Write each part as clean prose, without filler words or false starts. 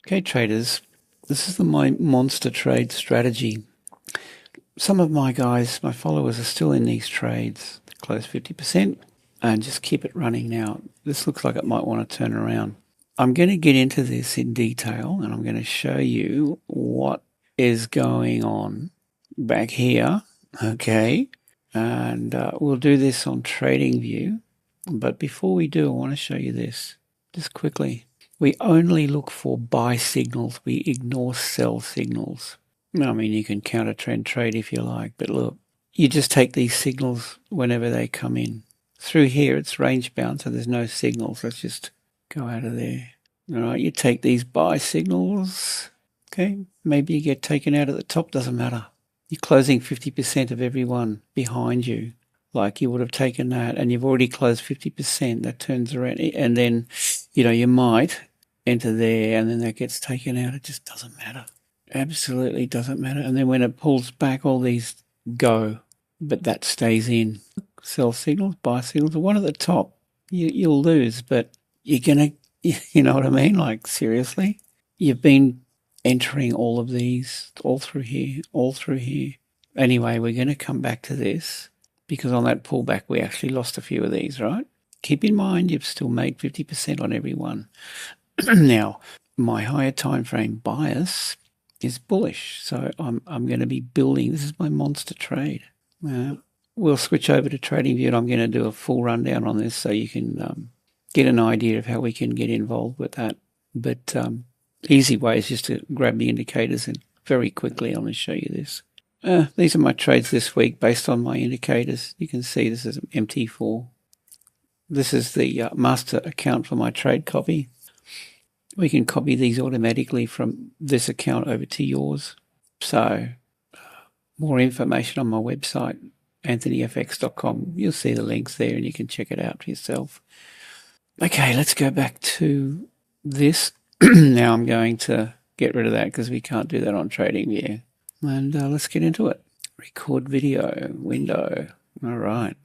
Okay, traders, this is my monster trade strategy. Some of my guys, my followers, are still in these trades. Close 50% and just keep it running now. This looks like it might want to turn around. I'm going to get into this in detail and I'm going to show you what is going on back here. Okay, and we'll do this on TradingView. But before we do, I want to show you this just quickly. We only look for buy signals. We ignore sell signals. I mean, you can counter trend trade if you like, but look, you just take these signals whenever they come in. Through here, it's range bound, so there's no signals. Let's just go out of there. All right, you take these buy signals. Okay, maybe you get taken out at the top, doesn't matter. You're closing 50% of everyone behind you. Like you would have taken that and you've already closed 50%, that turns around and then, you might enter there and then that gets taken out. It just doesn't matter. Absolutely doesn't matter. And then when it pulls back, all these go, but that stays in. Sell signals, buy signals, the one at the top, you'll lose, but you're going to, you know what I mean? Like seriously, you've been entering all of these all through here. Anyway, we're going to come back to this. Because on that pullback, we actually lost a few of these, right? Keep in mind, you've still made 50% on every one. Now, my higher time frame bias is bullish. So I'm going to be building. This is my monster trade. We'll switch over to TradingView and I'm going to do a full rundown on this so you can get an idea of how we can get involved with that. But easy way is just to grab the indicators and very quickly I'm going to show you this. These are my trades this week based on my indicators. You can see this is MT4. This is the master account for my trade copy. We can copy these automatically from this account over to yours. So more information on my website, anthonyfx.com. You'll see the links there and you can check it out for yourself. Okay, let's go back to this. Now I'm going to get rid of that because we can't do that on TradingView. And let's get into it. Record video window. All right.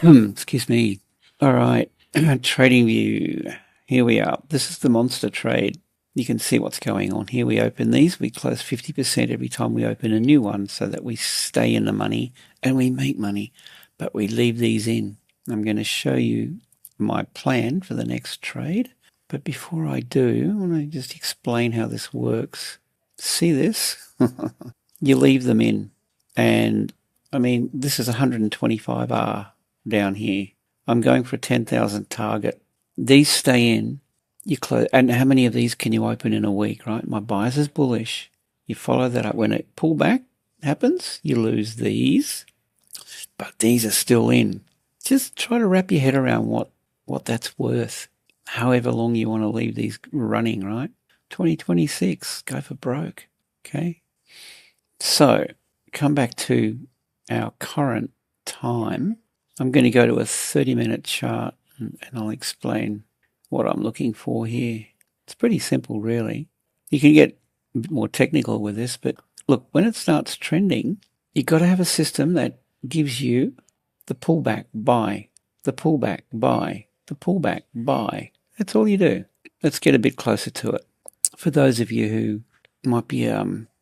Excuse me. All right. TradingView. Here we are. This is the monster trade. You can see what's going on here. We open these. We close 50% every time we open a new one so that we stay in the money and we make money. But we leave these in. I'm going to show you my plan for the next trade. But before I do, I want to just explain how this works. See this? You leave them in. And, I mean, this is 125R down here. I'm going for a 10,000 target. These stay in. You close. And how many of these can you open in a week, right? My bias is bullish. You follow that up. When a pullback happens, you lose these. But these are still in. Just try to wrap your head around what that's worth. However long you want to leave these running, right? 2026, go for broke. Okay. So come back to our current time. I'm going to go to a 30-minute chart and I'll explain what I'm looking for here. It's pretty simple, really. You can get a bit more technical with this, but look, when it starts trending, you've got to have a system that gives you the pullback, buy, the pullback, buy, the pullback, buy. That's all you do. Let's get a bit closer to it. For those of you who might be,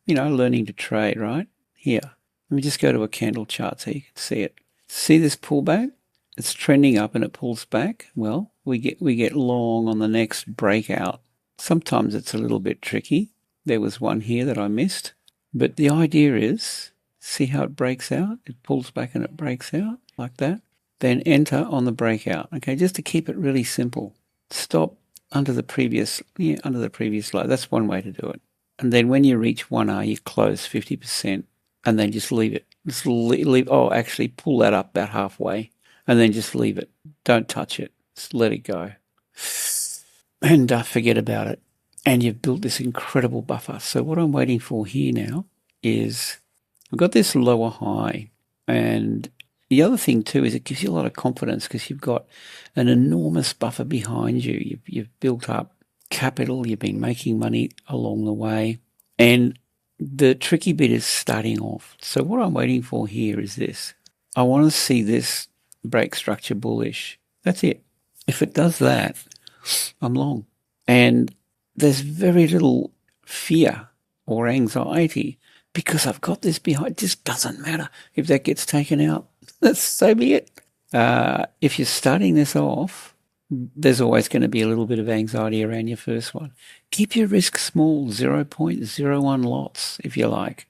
learning to trade, right? Here, let me just go to a candle chart so you can see it. See this pullback? It's trending up and it pulls back. Well, we get long on the next breakout. Sometimes it's a little bit tricky. There was one here that I missed. But the idea is, see how it breaks out? It pulls back and it breaks out like that. Then enter on the breakout. Okay, just to keep it really simple. Stop under the previous low. That's one way to do it. And then when you reach 1R, you close 50% and then just leave it. Just leave. Oh, actually pull that up about halfway and then just leave it. Don't touch it. Just let it go. And forget about it. And you've built this incredible buffer. So what I'm waiting for here now is I've got this lower high. And the other thing too is it gives you a lot of confidence because you've got an enormous buffer behind you. You've built up capital. You've been making money along the way. And the tricky bit is starting off. So what I'm waiting for here is this. I want to see this break structure bullish. That's it. If it does that, I'm long. And there's very little fear or anxiety because I've got this behind. It just doesn't matter if that gets taken out. That's so be it. If you're starting this off, there's always going to be a little bit of anxiety around your first one. Keep your risk small, 0.01 lots, if you like,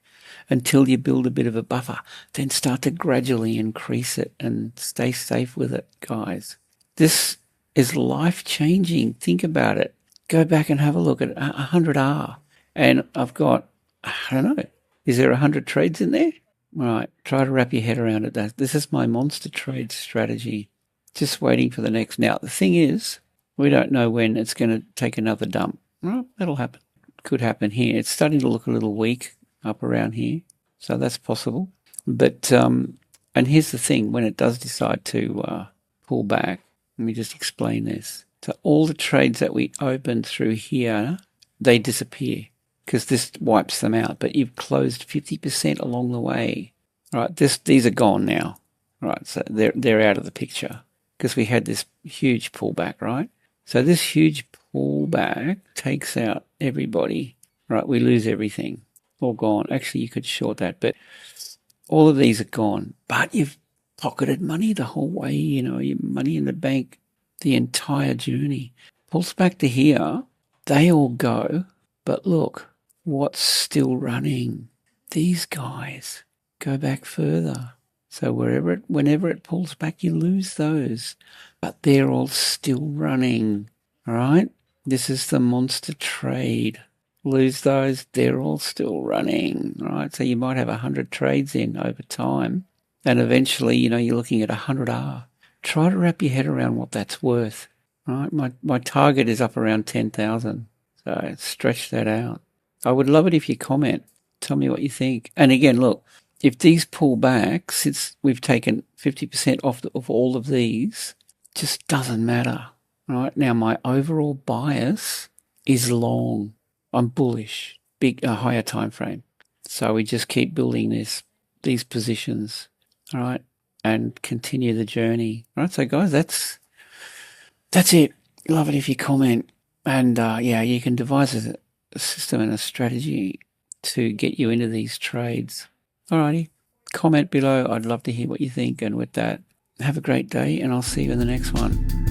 until you build a bit of a buffer. Then start to gradually increase it and stay safe with it, guys. This is life-changing. Think about it. Go back and have a look at 100R. And I've got, I don't know, is there 100 trades in there? Right, try to wrap your head around it. This is my monster trade strategy. Just waiting for the next. Now, the thing is, we don't know when it's going to take another dump. Well, that'll happen. Could happen here. It's starting to look a little weak up around here. So that's possible. But, and here's the thing. When it does decide to pull back, let me just explain this. So all the trades that we opened through here, they disappear because this wipes them out. But you've closed 50% along the way. All right, these are gone now. All right, so they're out of the picture because we had this huge pullback, right? So this huge pullback takes out everybody. Right, we lose everything. All gone. Actually, you could short that, but all of these are gone. But you've pocketed money the whole way, you know, your money in the bank, the entire journey. Pulls back to here, they all go, but look, what's still running? These guys go back further. So whenever it pulls back, you lose those, but they're all still running, all right? This is the monster trade. Lose those, they're all still running, right? So you might have 100 trades in over time, and eventually, you know, you're looking at 100R. Try to wrap your head around what that's worth, right? My target is up around 10,000, so stretch that out. I would love it if you comment. Tell me what you think. And again, look, if these pull back, since we've taken 50% off of all of these, just doesn't matter, right? Now, my overall bias is long. I'm bullish, higher time frame. So we just keep building these positions, all right, and continue the journey. All right, so guys, that's it. Love it if you comment. And yeah, you can devise a system and a strategy to get you into these trades. All righty, comment below. I'd love to hear what you think. And with that, have a great day, and I'll see you in the next one.